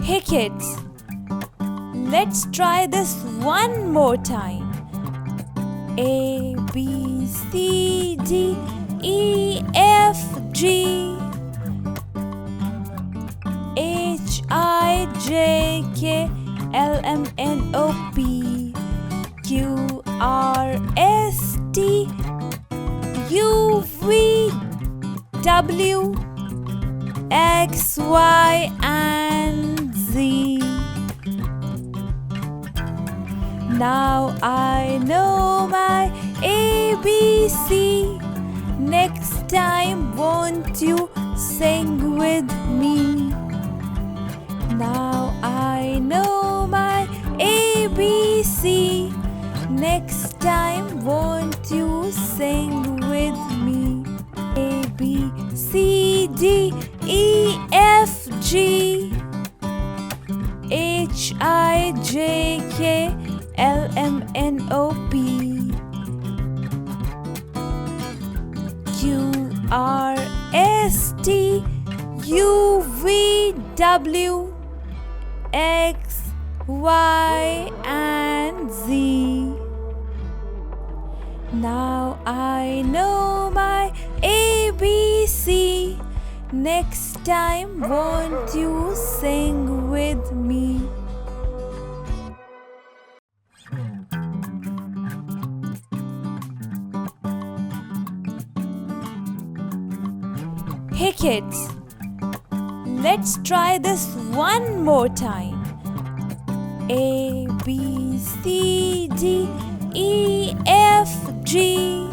Hey kids, let's try this one more time. A, B, C, D, E, F, G, H, I, J, K, L, M, N, O, P, Q, R, S, T, U, V, W, X, Y, and Z. Now I know my ABC. Next time, won't you sing with me? Now I know my ABC. Next time, won't you sing with me? A, B, C, D, E, F, G, H, I, J, K, L, M, N, O, P, Q, R, S, T, U, V, W, X, Y, and Z. Now I know my ABC. Next time, won't you sing with me? Hey kids, let's try this one more time. A, B, C, D, E, F, G,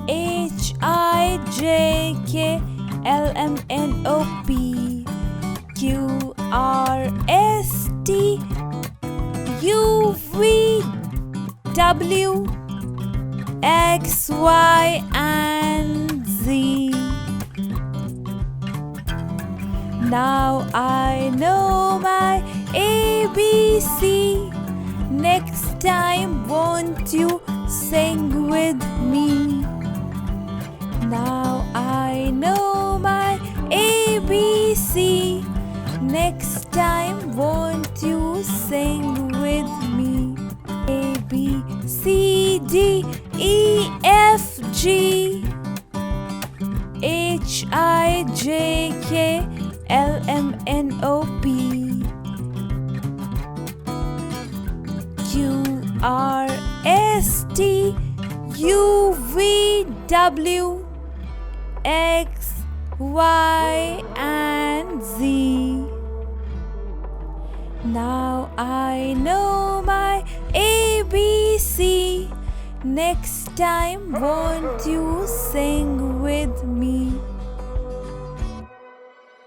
H, I, J, K, L, M, N, O, P, Q, R, S, T, U, V, W, X, Y, and Z. Now I know my ABC. Next time, won't you sing with me? Now I know my ABC. Next time, won't you sing with me? A, B, C, D, E, F, G, H, I, J, K, L, M, N, O, P, Q, R, S, T, U, V, W, X, Y, and Z. Now I know my ABC. Next time, won't you sing with me?